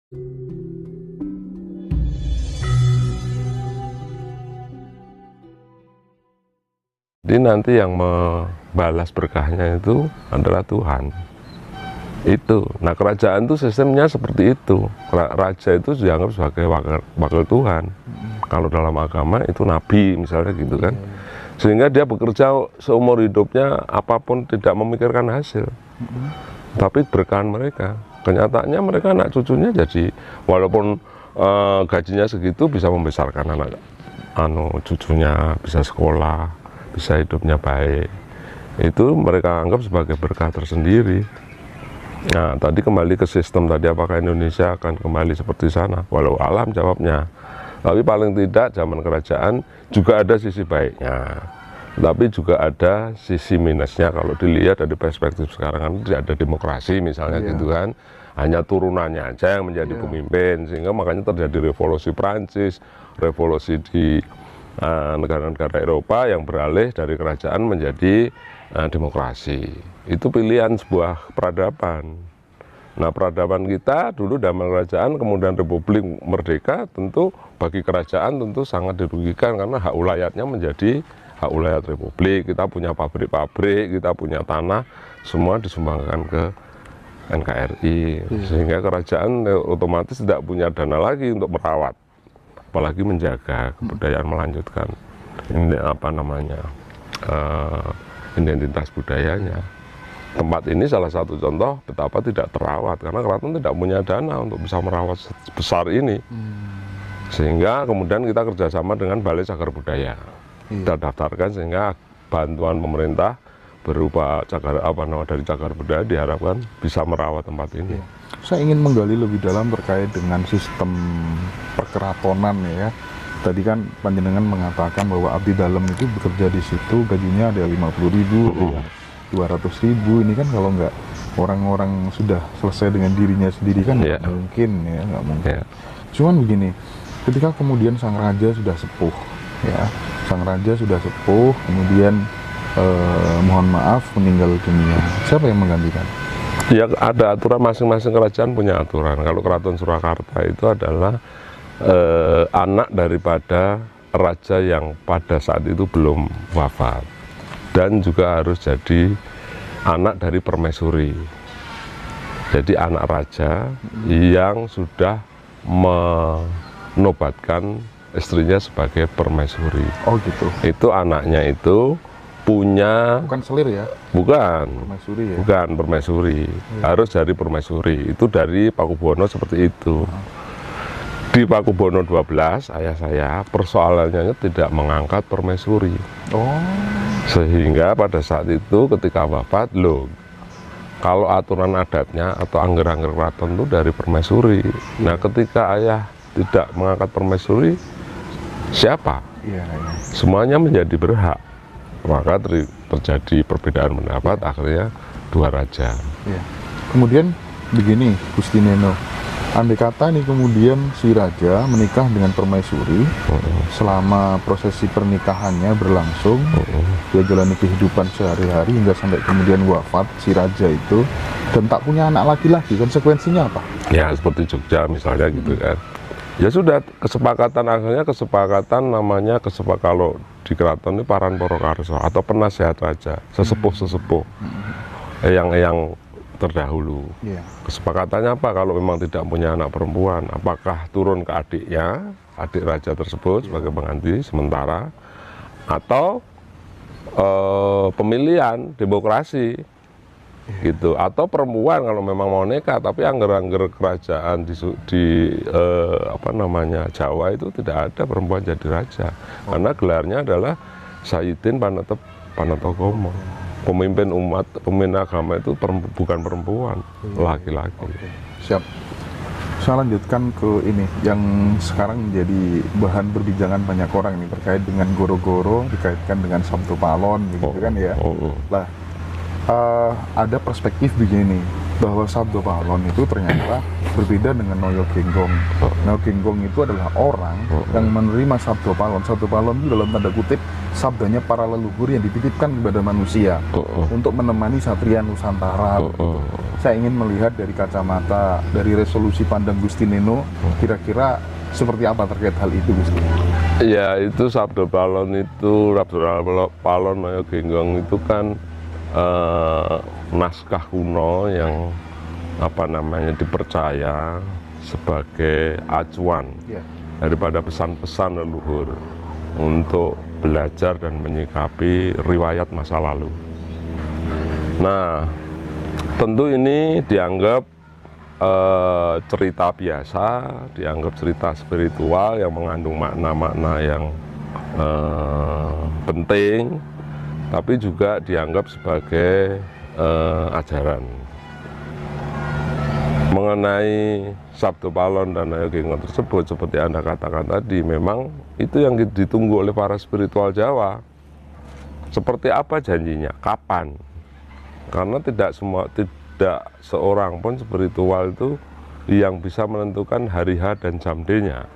Jadi nanti yang membalas berkahnya itu adalah Tuhan. Itu. Nah, kerajaan itu sistemnya seperti itu. Raja itu dianggap sebagai wakil Tuhan. Kalau dalam agama itu nabi misalnya gitu kan. Sehingga dia bekerja seumur hidupnya apapun tidak memikirkan hasil. Tapi berkahan mereka. Kenyataannya mereka anak cucunya jadi walaupun gajinya segitu bisa membesarkan anak cucunya, bisa sekolah, bisa hidupnya baik. Itu mereka anggap sebagai berkah tersendiri. Nah, tadi kembali ke sistem tadi, apakah Indonesia akan kembali seperti sana? Walau alam jawabnya. Tapi paling tidak zaman kerajaan juga ada sisi baiknya. Tapi juga ada sisi minusnya kalau dilihat dari perspektif sekarang kan tidak ada demokrasi misalnya gitu kan. Hanya turunannya aja yang menjadi pemimpin, sehingga makanya terjadi revolusi Prancis, revolusi di negara-negara Eropa yang beralih dari kerajaan menjadi demokrasi. Itu pilihan sebuah peradaban. Nah, peradaban kita dulu zaman kerajaan, kemudian republik merdeka, tentu bagi kerajaan tentu sangat dirugikan karena hak ulayatnya menjadi hak ulayat republik. Kita punya pabrik-pabrik, kita punya tanah, semua disumbangkan ke NKRI, sehingga kerajaan otomatis tidak punya dana lagi untuk merawat, apalagi menjaga kebudayaan, melanjutkan ini apa namanya identitas budayanya. Tempat ini salah satu contoh betapa tidak terawat karena keraton tidak punya dana untuk bisa merawat sebesar ini. Sehingga kemudian kita kerjasama dengan Balai Cagar Budaya. Kita daftarkan sehingga bantuan pemerintah berupa dari Cagar Budaya diharapkan bisa merawat tempat ini. Saya ingin menggali lebih dalam terkait dengan sistem perkeratonan ya. Tadi kan panjenengan mengatakan bahwa abdi dalam itu bekerja di situ gajinya ada 50.000, 200.000. Ini kan kalau nggak orang-orang sudah selesai dengan dirinya sendiri kan nggak mungkin ya, nggak mungkin. Cuman begini, ketika kemudian sang raja sudah sepuh, ya, sang raja sudah sepuh, kemudian mohon maaf meninggal dunia, siapa yang menggantikan? Ya ada aturan, masing-masing kerajaan punya aturan. Kalau Keraton Surakarta itu adalah anak daripada raja yang pada saat itu belum wafat, dan juga harus jadi anak dari permaisuri. Jadi anak raja yang sudah menobatkan istrinya sebagai permaisuri. Oh gitu. Itu anaknya itu punya, bukan selir ya? Bukan. Permaisuri ya? Bukan permaisuri. Harus dari permaisuri. Itu dari Pakubuwono seperti itu. Di Pakubuwono 12 ayah saya persoalannya tidak mengangkat permaisuri. Sehingga pada saat itu ketika wafat, loh, kalau aturan adatnya atau angger-angger keraton itu dari permaisuri. Nah, ketika ayah tidak mengangkat permaisuri, siapa? Semuanya menjadi berhak. Maka terjadi perbedaan pendapat, akhirnya dua raja. Kemudian begini, Gusti Neno, andai kata nih kemudian si raja menikah dengan permaisuri, selama prosesi pernikahannya berlangsung, dia jalani kehidupan sehari-hari hingga sampai kemudian wafat si raja itu, dan tak punya anak laki-laki, konsekuensinya apa? Ya seperti Jogja misalnya gitu kan. Ya sudah, kesepakatan akhirnya namanya kalau di keraton ini Paran Porokarso atau penasehat raja, sesepuh-sesepuh yang terdahulu. Kesepakatannya apa? Kalau memang tidak punya anak perempuan, apakah turun ke adiknya, adik raja tersebut sebagai pengganti sementara, atau pemilihan demokrasi gitu, atau perempuan kalau memang mau nikah, tapi angger-angger kerajaan di Jawa itu tidak ada perempuan jadi raja, karena gelarnya adalah Sayyidin Panatokomo. Pemimpin umat, pemimpin agama itu bukan perempuan, laki-laki. Siap. Saya lanjutkan ke ini yang sekarang menjadi bahan perbincangan banyak orang ini terkait dengan goro-goro, dikaitkan dengan Sabdo Palon gitu kan ya. Lah, ada perspektif begini, bahwa Sabdo Palon itu ternyata berbeda dengan Noyo Genggong. Noyo Genggong itu adalah orang yang menerima Sabdo Palon. Sabdo Palon itu dalam tanda kutip sabdanya para leluhur yang dititipkan kepada manusia untuk menemani satria Nusantara. saya ingin melihat dari kacamata, dari resolusi pandang Gusti Neno, kira-kira seperti apa terkait hal itu, Gusti? Ya, itu Sabdo Palon itu, Sabdo Palon Maya Genggong itu kan naskah kuno yang dipercaya sebagai acuan daripada pesan-pesan leluhur untuk belajar dan menyikapi riwayat masa lalu. Nah, tentu ini dianggap cerita biasa, dianggap cerita spiritual yang mengandung makna-makna yang penting, tapi juga dianggap sebagai ajaran. Mengenai Sabdo Palon dan Maya Genggong tersebut, seperti Anda katakan tadi, memang itu yang ditunggu oleh para spiritual Jawa. Seperti apa janjinya? Kapan? Karena tidak seorang pun spiritual itu yang bisa menentukan hari H dan jam D-nya.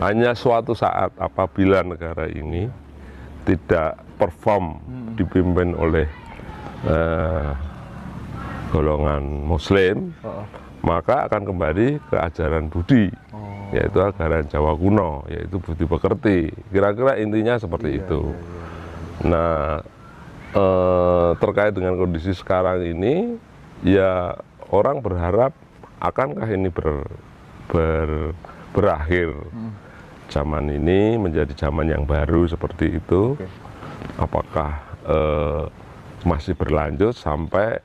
Hanya suatu saat apabila negara ini tidak perform dipimpin oleh golongan Muslim, maka akan kembali ke ajaran Budi, yaitu ajaran Jawa kuno, yaitu budi pekerti. Kira-kira intinya seperti itu. Nah, terkait dengan kondisi sekarang ini, ya orang berharap akankah ini berakhir, zaman ini menjadi zaman yang baru seperti itu. Apakah masih berlanjut sampai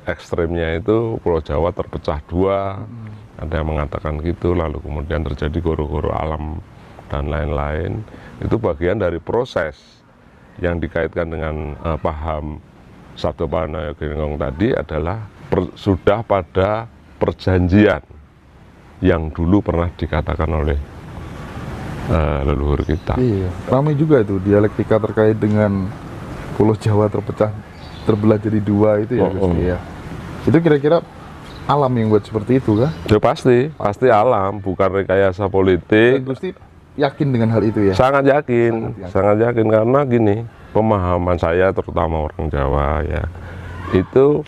ekstremnya itu Pulau Jawa terpecah dua, ada yang mengatakan gitu, lalu kemudian terjadi goro-goro alam dan lain-lain. Itu bagian dari proses yang dikaitkan dengan paham Sabdo Palon Maya Genggong tadi adalah sudah pada perjanjian yang dulu pernah dikatakan oleh leluhur kita. Iya, ramai juga itu dialektika terkait dengan Pulau Jawa terbelah jadi dua itu ya, Gusti ya. Itu kira-kira alam yang buat seperti itu kah? Ya pasti alam, bukan rekayasa politik. Dan Gusti yakin dengan hal itu ya? Sangat yakin karena gini, pemahaman saya terutama orang Jawa ya, itu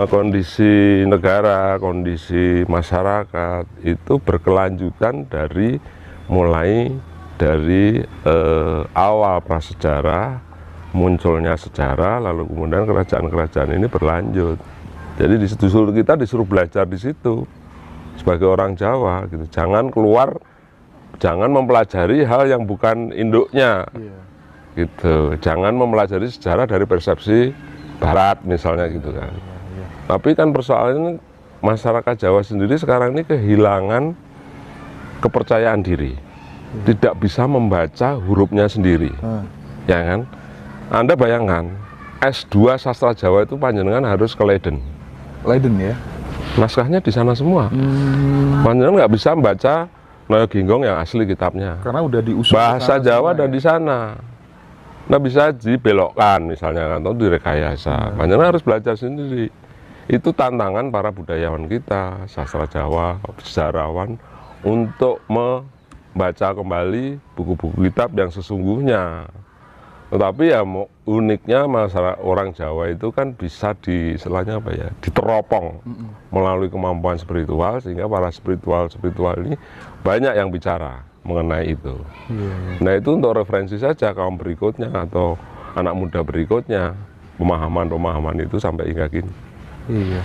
kondisi negara, kondisi masyarakat itu berkelanjutan mulai dari awal prasejarah, munculnya sejarah, lalu kemudian kerajaan-kerajaan ini berlanjut. Jadi kita disuruh belajar di situ sebagai orang Jawa gitu. Jangan mempelajari hal yang bukan induknya. Gitu. Jangan mempelajari sejarah dari persepsi barat misalnya gitu kan. Tapi kan persoalannya masyarakat Jawa sendiri sekarang ini kehilangan kepercayaan diri. Tidak bisa membaca hurufnya sendiri. Ya kan? Anda bayangkan, S2 sastra Jawa itu panjenengan harus ke Leiden. Leiden ya? Naskahnya di sana semua. Panjenengan nggak bisa membaca Maya Genggong yang asli kitabnya. Karena udah diusul bahasa Jawa dan di sana. Nah, bisa dibelokkan misalnya atau direkayasa. Panjenengan harus belajar sendiri. Itu tantangan para budayawan kita, sastra Jawa, sejarawan, untuk membaca kembali buku-buku kitab yang sesungguhnya. Tetapi ya uniknya masyarakat orang Jawa itu kan bisa diteropong melalui kemampuan spiritual, sehingga para spiritual ini banyak yang bicara mengenai itu. Nah, itu untuk referensi saja kaum berikutnya atau anak muda berikutnya, pemahaman itu sampai hingga gini. Iya.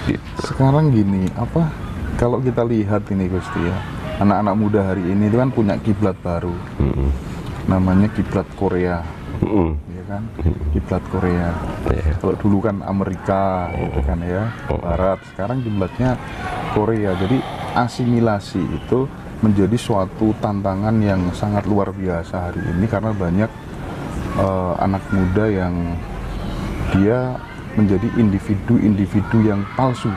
Gitu. Sekarang gini, kalau kita lihat ini Gusti ya, anak-anak muda hari ini itu kan punya kiblat baru. Namanya kiblat Korea, ya kan? Kiblat Korea. Kalau dulu kan Amerika, gitu kan ya, Barat. Sekarang kiblatnya Korea. Jadi asimilasi itu menjadi suatu tantangan yang sangat luar biasa hari ini karena banyak anak muda yang dia menjadi individu yang palsu.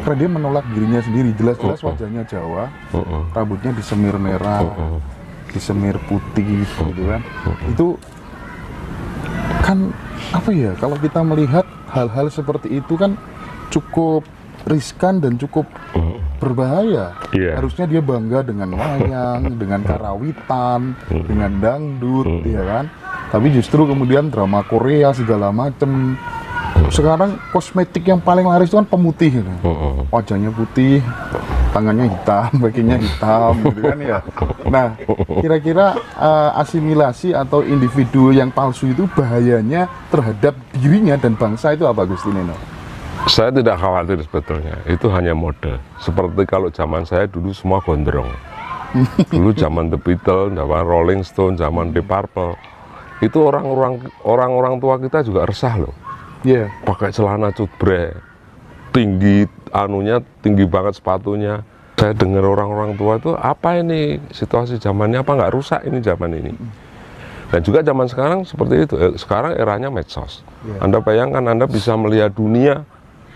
Karena dia menolak dirinya sendiri. Jelas-jelas wajahnya Jawa, rambutnya disemir merah, disemir putih, gitu kan. Itu kan kalau kita melihat hal-hal seperti itu kan cukup riskan dan cukup berbahaya. Harusnya dia bangga dengan wayang, dengan karawitan, dengan dangdut, ya kan. Tapi justru kemudian drama Korea segala macem Sekarang kosmetik yang paling laris itu kan pemutih gitu. Wajahnya putih, tangannya hitam, kakinya hitam gitu kan ya. Nah, kira-kira asimilasi atau individu yang palsu itu bahayanya terhadap dirinya dan bangsa itu apa, Agustineno? Saya tidak khawatir sebetulnya, itu hanya mode. Seperti kalau zaman saya dulu semua gondrong. Dulu zaman The Beatles, zaman Rolling Stone, zaman Deep Purple, itu orang-orang tua kita juga resah loh. Iya. Pakai celana cutbre, tinggi anunya, tinggi banget sepatunya. Saya dengar orang-orang tua itu, apa ini situasi zamannya, apa nggak rusak ini zaman ini. Dan juga zaman sekarang seperti itu. Sekarang eranya medsos. Anda bayangkan Anda bisa melihat dunia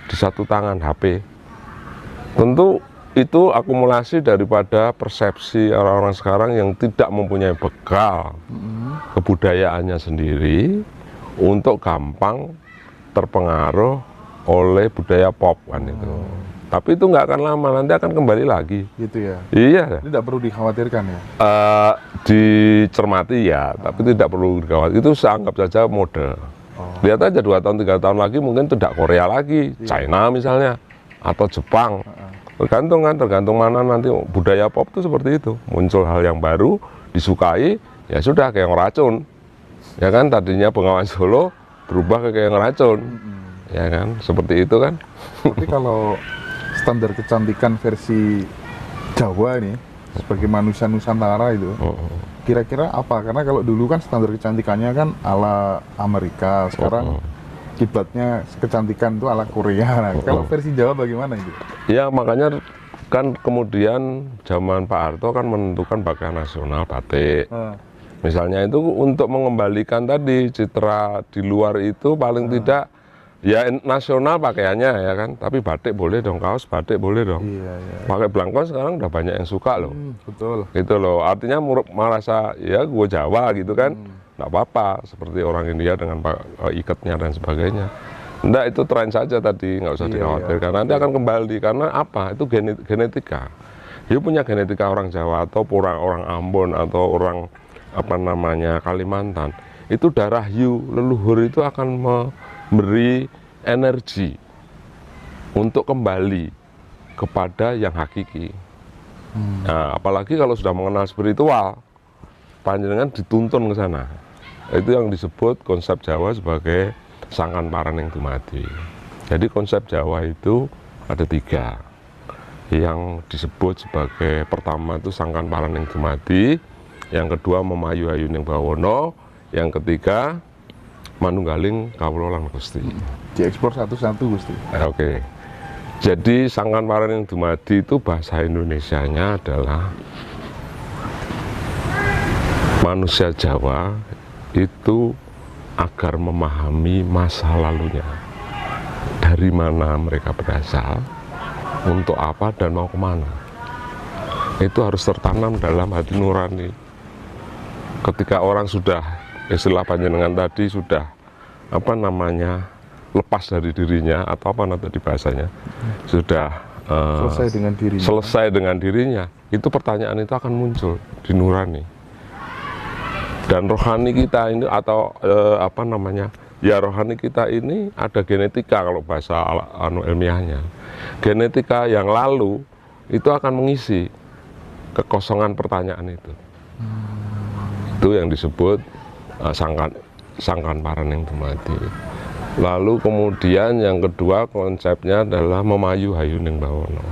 di satu tangan, HP. Tentu itu akumulasi daripada persepsi orang-orang sekarang yang tidak mempunyai bekal kebudayaannya sendiri untuk gampang terpengaruh oleh budaya pop kan itu. Tapi itu nggak akan lama, nanti akan kembali lagi. Gitu ya. Iya. Tidak perlu dikhawatirkan ya. Dicermati ya, tapi tidak perlu dikhawatirkan. Itu saya anggap saja mode. Lihat aja 2 tahun 3 tahun lagi mungkin tidak Korea lagi, China misalnya, atau Jepang. Tergantung kan, tergantung mana nanti budaya pop itu seperti itu. Muncul hal yang baru, disukai, ya sudah kayak ngeracun. Ya kan, tadinya Bengawan Solo berubah ke kayak ngeracun. Ya kan, seperti itu kan. Tapi kalau standar kecantikan versi Jawa nih, sebagai manusia Nusantara itu, kira-kira apa? Karena kalau dulu kan standar kecantikannya kan ala Amerika, sekarang kibatnya kecantikan itu ala Korea. Nah, kalau versi Jawa bagaimana itu? Ya makanya kan kemudian zaman Pak Harto kan menentukan pakaian nasional batik. Misalnya itu untuk mengembalikan tadi citra di luar itu paling tidak ya nasional pakaiannya ya kan, tapi batik boleh dong, kaos batik boleh dong. Iya. Pakai belangkon sekarang udah banyak yang suka loh. Betul. Gitu loh, artinya merasa ya gue Jawa gitu kan, nggak apa-apa, seperti orang India dengan ikatnya dan sebagainya. Nggak, itu tren saja tadi, nggak usah dikhawatirkan. Nanti akan kembali, karena apa, itu genetika. Dia punya genetika orang Jawa, atau orang Ambon, atau orang apa namanya Kalimantan. Itu darah hiu leluhur itu akan memberi energi untuk kembali kepada yang hakiki. Nah, apalagi kalau sudah mengenal spiritual, panjenengan dituntun ke sana. Itu yang disebut konsep Jawa sebagai sangkan paraning dumadi. Jadi konsep Jawa itu ada 3. Yang disebut sebagai pertama itu sangkan paraning dumadi, yang kedua memayu hayuning bawana, yang ketiga manunggaling kawula lan Gusti. Diekspor satu-satu, Gusti. Oke. Jadi sangkan paraning dumadi itu bahasa Indonesianya adalah manusia Jawa itu agar memahami masa lalunya, dari mana mereka berasal, untuk apa dan mau kemana. Itu harus tertanam dalam hati nurani. Ketika orang sudah, istilah panjenengan tadi, sudah apa namanya, lepas dari dirinya, atau apa nanti bahasanya, sudah selesai dengan dirinya, itu pertanyaan itu akan muncul di nurani. Dan rohani kita ini, atau apa namanya, ya rohani kita ini ada genetika, kalau bahasa ilmiahnya. Genetika yang lalu itu akan mengisi kekosongan pertanyaan itu. Itu yang disebut sangkan paraning dumadi. Lalu kemudian yang kedua konsepnya adalah memayu hayuning bawana.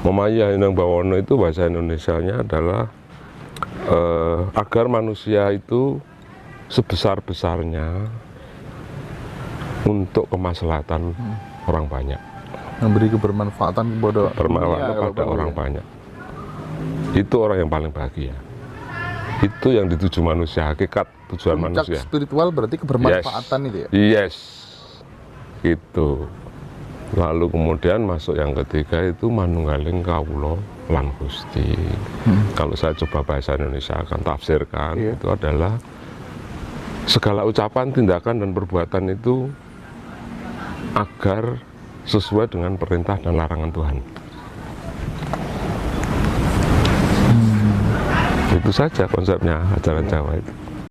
Memayu hayuning bawana itu bahasa Indonesianya adalah agar manusia itu sebesar-besarnya untuk kemaslahatan orang banyak, memberi kebermanfaatan kepada orang banyak. Itu orang yang paling bahagia. Itu yang dituju manusia, hakikat tujuan manusia. Spiritual berarti kebermanfaatan itu ya? Yes, gitu. Lalu kemudian masuk yang ketiga itu manunggaling kawula lan Gusti. Kalau saya coba bahasa Indonesia akan tafsirkan, itu adalah segala ucapan, tindakan, dan perbuatan itu agar sesuai dengan perintah dan larangan Tuhan. Itu saja konsepnya ajaran Jawa itu.